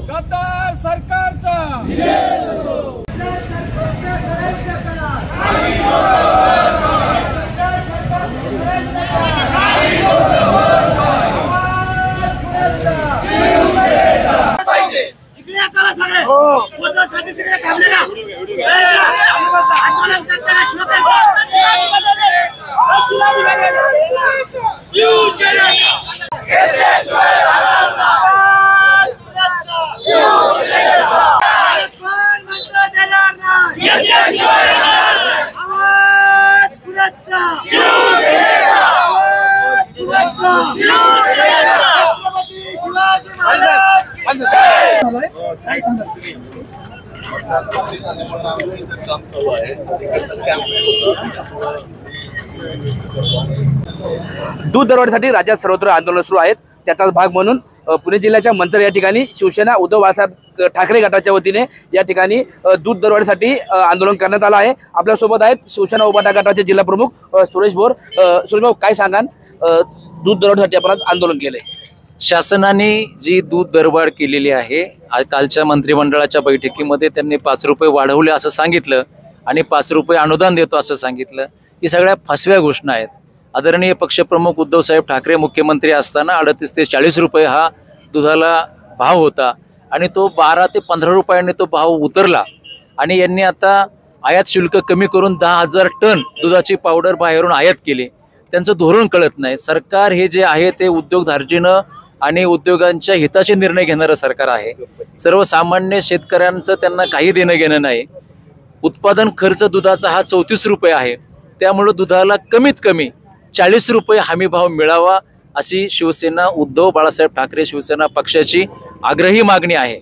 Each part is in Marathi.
गद्दार सरकारचा दूध दरवाढीसाठी राज्यात सर्वत्र आंदोलन सुरू आहेत। त्याचाच भाग म्हणून पुणे जिल्ह्याच्या मंचर या ठिकाणी शिवसेना उद्धव बाळासाहेब ठाकरे गटाच्या वतीने या ठिकाणी दूध दरवाढीसाठी आंदोलन करण्यात आलं आहे। आपल्या सोबत आहेत शिवसेना उभाटा गटाचे जिल्हा प्रमुख सुरेश भोर। सुरेश भाऊ, काय सांगाल, दूध दरवाढीसाठी आपण आज आंदोलन केलंय? शासनाने जी दूध दरवाढ केलेली आहे, कालच्या मंत्रिमंडळाच्या बैठकीमध्ये त्यांनी 5 रुपये वाढवले असं सांगितलं आणि 5 रुपये अनुदान देतो असं सांगितलं। ही सगळ्या फसव्या घोषणा आहेत। आदरणीय पक्षप्रमुख उद्धव साहेब ठाकरे मुख्यमंत्री असताना 38 ते 40 रुपये हा दुधाला भाव होता आणि तो 12 ते 15 रुपयांनी तो भाव उतरला आणि यांनी आता आयात शुल्क कमी करून 10,000 टन दुधाची पावडर बाहेरून आयात केली। त्यांचं धोरण कळत नाही। सरकार हे जे आहे ते उद्योगधार्जीनं आणि उद्योगांच्या हिताचे निर्णय घेणारं सरकार आहे। सर्वसामान्य शेतकऱ्यांचं त्यांना काही देणं घेणं नाही। उत्पादन खर्च दुधाचा हा 34 रुपये आहे, त्यामुळे दुधाला कमीत कमी 40 रुपये हमी भाव मिळावा अशी शिवसेना उद्धव बाळासाहेब ठाकरे शिवसेना पक्षाची आग्रही मागणी आहे।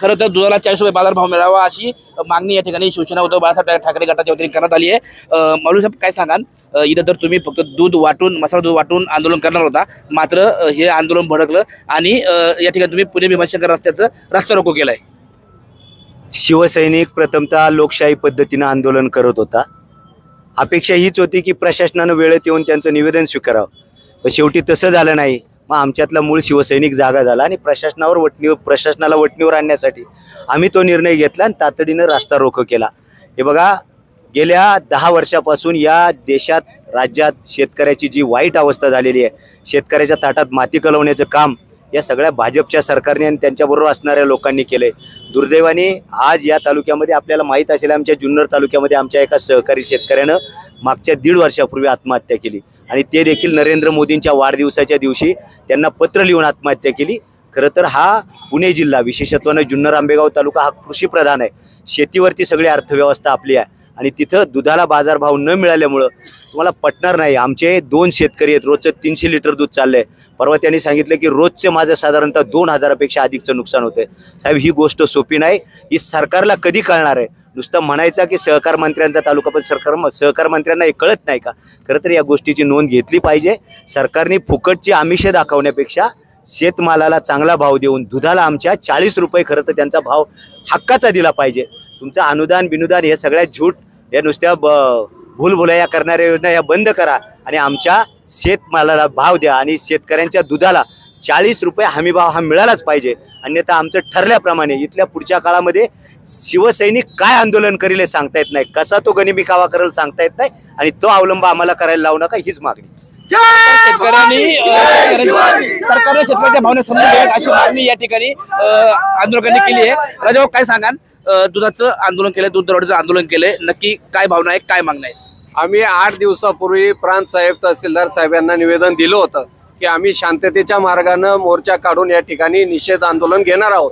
खरं तर दुधाला 40 रुपये बाजार भाव मिळावा अशी मागणी या ठिकाणी शिवसेना उद्धव बाळासाहेब ठाकरे गटाच्या वतीने करण्यात आली आहे। मौलवी साहेब, काय सांगाल, इथं तर तुम्ही फक्त दूध वाटून, मसाला दूध वाटून आंदोलन करणार होता, मात्र हे आंदोलन भडकलं आणि या ठिकाणी तुम्ही पुणे भीमाशंकर रस्त्याचं रस्ता रोको केलाय। शिवसैनिक प्रथमतः लोकशाही पद्धतीने आंदोलन करत होता। अपेक्षा हीच होती की प्रशासनानं वेळेत येऊन त्यांचं निवेदन स्वीकारावं, पण शेवटी तसं झालं नाही। मग आमच्यातला मूळ शिवसैनिक जागा झाला आणि प्रशासनाला वटणीवर आणण्यासाठी आम्ही तो निर्णय घेतला आणि तातडीनं रस्ता रोको केला। हे बघा, गेल्या 10 वर्षापासून या देशात, राज्यात शेतकऱ्याची जी वाईट अवस्था झालेली आहे, शेतकऱ्याच्या ताटात माती कलवण्याचं काम या सगळ्या भाजपच्या सरकारने आणि त्यांच्याबरोबर असणाऱ्या लोकांनी केले। दुर्दैवाने आज या तालुक्यामध्ये आपल्याला माहीत असेल, आमच्या जुन्नर तालुक्यामध्ये आमच्या एका सहकारी शेतकऱ्यानं मागच्या 1.5 वर्षापूर्वी आत्महत्या केली आणि ते देखील नरेंद्र मोदींच्या वाढदिवसाच्या दिवशी त्यांना पत्र लिहून आत्महत्या केली। खरं तर हा पुणे जिल्हा, विशेषत्वानं जुन्नर आंबेगाव तालुका हा कृषीप्रधान आहे। शेतीवरती सगळी अर्थव्यवस्था आपली आहे आणि तिथं दुधाला बाजारभाव न मिळाल्यामुळं तुम्हाला पटणार नाही, आमचे 2 शेतकरी आहेत, रोजचं 300 लिटर दूध चाललंय। परवा त्यांनी सांगितलं की रोजचं माझं साधारणतः 2,000पेक्षा अधिकचं नुकसान होतंय। साहेब, ही गोष्ट सोपी नाही। ही सरकारला कधी कळणार आहे? नुसतं म्हणायचं की सहकार मंत्र्यांचा तालुका, पण सहकार मंत्र्यांना हे कळत नाही का? खरं तर या गोष्टीची नोंद घेतली पाहिजे। सरकारने फुकटची आमिषे दाखवण्यापेक्षा शेतमालाला चांगला भाव देऊन दुधाला आमच्या 40 रुपये खरं तर त्यांचा भाव हक्काचा दिला पाहिजे। तुमचं अनुदान बिनुदान हे सगळ्या झूट, या नुसत्या भूलभुलैया करणाऱ्या योजना या बंद करा आणि आमच्या शेतमालाला भाव द्या आणि शेतकऱ्यांच्या दुधाला 40 रुपये हमी भाव हा मिळालाच पाहिजे। अन्यथा आमचं ठरल्याप्रमाणे इथल्या पुढच्या काळामध्ये शिवसैनिक काय आंदोलन करेल हे सांगता येत नाही, कसा तो गनिमी कावा करेल सांगता येत नाही आणि तो अवलंब आम्हाला करायला लावू नका, हीच मागणी। शेतकऱ्यांनी सरकारने शेतकऱ्याच्या भावना समजून घ्यावी अशी मागणी या ठिकाणी आंदोलकांनी केली आहे। राजाभाऊ, काय सांगाल, दुधाचं आंदोलन केलंय, दूध दरवाढीचं आंदोलन केलंय, नक्की काय भावना आहे, काय मागणं आहे? आम्ही 8 दिवसापूर्वी प्रांत साहेब, तहसीलदार साहेब यांना निवेदन दिलं होतं की आम्ही शांततेच्या मार्गाने मोर्चा काढून या ठिकाणी निषेध आंदोलन घेणार आहोत।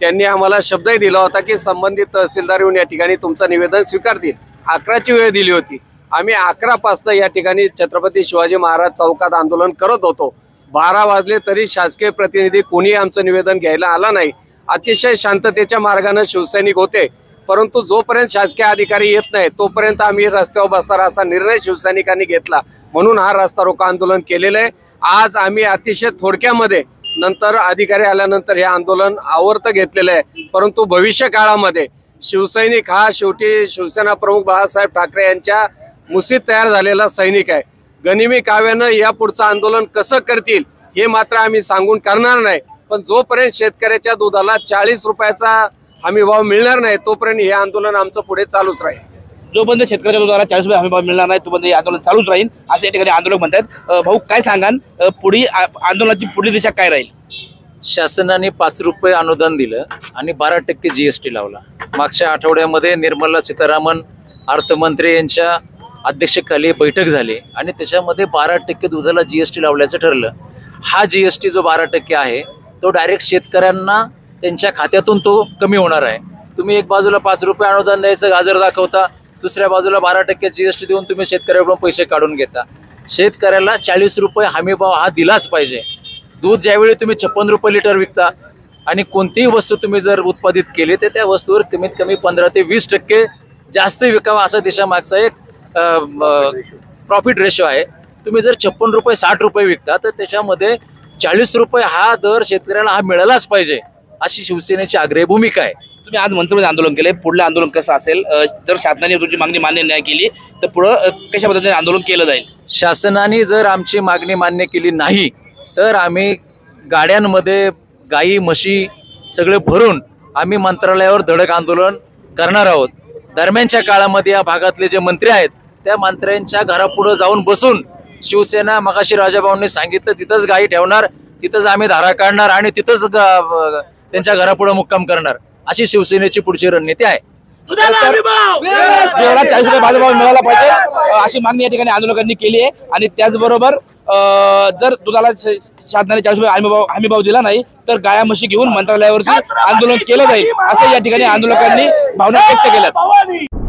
त्यांनी आम्हाला शब्दही दिला होता की संबंधित तहसीलदार येऊन या ठिकाणी तुमचं निवेदन स्वीकारतील। 11ची वेळ दिली होती। आम्ही 11 पासून या ठिकाणी छत्रपती शिवाजी महाराज चौकात आंदोलन करत होतो। 12 वाजले तरी शासकीय प्रतिनिधी कोणी आमचं निवेदन घ्यायला आला नाही। अतिशय शांततेच्या मार्गाने शिवसैनिक होते, परंतु जोपर्यंत शासकीय अधिकारी येत नाही तोपर्यंत आम्ही रस्त्यावर बसणार असा निर्णय शिवसैनिकांनी घेतला, म्हणून हा रस्ता रोको आंदोलन केलेलं आहे। आज आम्ही अतिशय थोडक्यामध्ये नंतर अधिकारी आल्यानंतर हे आंदोलन आवर्त घेतलेलं आहे, परंतु भविष्य काळामध्ये शिवसैनिक हा शेवटी शिवसेना प्रमुख बाळासाहेब ठाकरे यांच्या मुसीत तयार झालेला सैनिक आहे। गनिमी काव्यानं या पुढचं आंदोलन कसं करतील हे मात्र आम्ही सांगून करणार नाही, पण जोपर्यंत शेतकऱ्याच्या दुधाला 40 रुपयाचा हमी भाव मिळणार नाही तोपर्यंत हे आंदोलन आमचं पुढे चालूच राहील. जोपर्यंत शेतकऱ्याच्या दुधाला 40 रुपये हमी भाव मिळणार नाही तोपर्यंत हे आंदोलन चालूच राहील असं या ठिकाणी आंदोलक म्हणतात. भाऊ काय सांगाल, पुढे आंदोलनाची पुढील दिशा काय राहील? शासनाने 5 रुपये अनुदान दिलं आणि 12% GST लावला. मागच्या आठवड्यामध्ये निर्मला सीतारामन अर्थमंत्री यांच्या अध्यक्षतेखाली बैठक झाली आणि त्याच्यामध्ये 12% दुधाला GST लावल्याचं ठरलं. हा GST जो 12% आहे तो डायरेक्ट शेतकऱ्यांना त्यांच्या खात्यातून तो कमी होणार आहे. तुम्ही एक बाजूला 5 रुपये अनुदान द्यायचं गाजर दाखवता, दुसऱ्या बाजूला 12% GST देऊन तुम्ही शेतकऱ्याकडून पैसे काढून घेता. शेतकऱ्याला 40 रुपये हमी भाव हा दिलाच पाहिजे. दूध ज्यावेळी तुम्ही 56 रुपये लिटर विकता आणि कोणतीही वस्तू तुम्ही जर उत्पादित केली तर त्या वस्तूवर कमीत कमी 15 ते 20% जास्त विकावा असा देशामागचा एक प्रॉफिट रेशो आहे. तुम्ही जर 56 रुपये 60 रुपये विकता तर त्याच्यामध्ये 40 रुपये हा दर शेतकऱ्याला हा मिळालाच पाहिजे अशी शिवसेनेची आग्रही भूमिका आहे. तुम्ही आज मंत्रिमंडळ आंदोलन केले, पुढलं आंदोलन कसं असेल? जर शासनाने तुमची मागणी मान्य नाही केली तर पुढं कशा पद्धतीने आंदोलन केलं जाईल? शासनाने जर आमची मागणी मान्य केली नाही तर आम्ही गाड्यांमध्ये गाई म्हशी सगळे भरून आम्ही मंत्रालयावर धडक आंदोलन करणार आहोत. दरम्यानच्या काळामध्ये या भागातले जे मंत्री आहेत त्या मंत्र्यांच्या घरापुढे जाऊन बसून शिवसेना मगाशी राजाभाऊंनी सांगितलं तिथंच गाई ठेवणार, तिथंच आम्ही धारा काढणार आणि तिथंच त्यांच्या घरापुढे मुक्काम करणार अशी शिवसेनेची पुढची रणनीती आहे. 40 रुपये बाजारभाव मिळाला पाहिजे अशी मागणी या ठिकाणी आंदोलकांनी केली आहे. आणि त्याचबरोबर जर दुधाला शासनाने 40 रुपये हमी भाव दिला नाही तर गाया म्हशी घेऊन मंत्रालयावरती आंदोलन केलं जाईल असं या ठिकाणी आंदोलकांनी भावना व्यक्त केल्या.